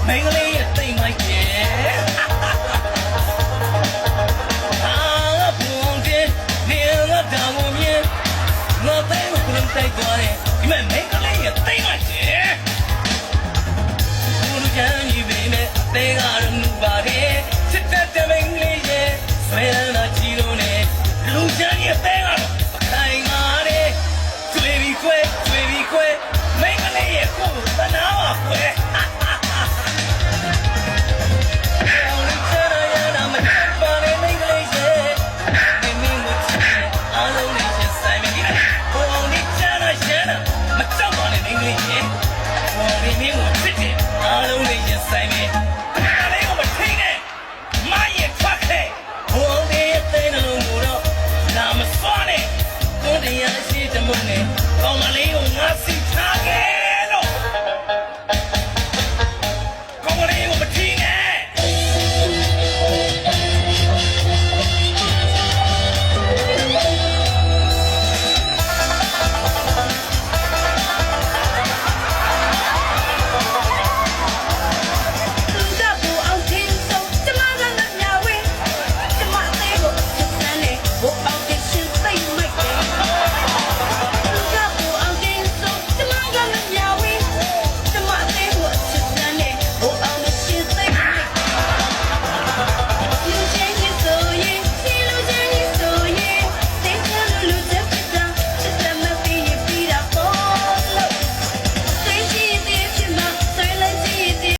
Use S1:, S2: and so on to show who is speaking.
S1: မင်းကလေးရဲ့တိမ်မိုက်ရဲ့အာဘုံတဲ့နေငါတောင်းမြင်ငါတဲ့ကိုလုံးတိုက်သွားတယ်ဒီမဲ့မင်းကလေးရဲ့တိမ်မိုက်ရဲ့ဘုံကြမ်းကြီးပဲနဲ့တဲကတော့နူပါတယ်စစ်တဲ့မင်းကလေးရဲ့ဆွဲလာချီလို့နဲ့လူချမ်းရဲ့တဲကတော့ပခိုင်မာတယ်ကျွေးပြီးခွဲမင်းကလေးရဲ့ကိုယ်တနာပါခွဲအားလုံးလေးရင်ဆိုင်နေအားလေးကိုမထိန်နဲ့မရဲ့ထွက်ခဲ့ဘုံလေးရဲ့သိန်းလုံးကိုတော့လာမစွာနဲ့ကိုတရားရှိတဲ့မုန်းနဲ့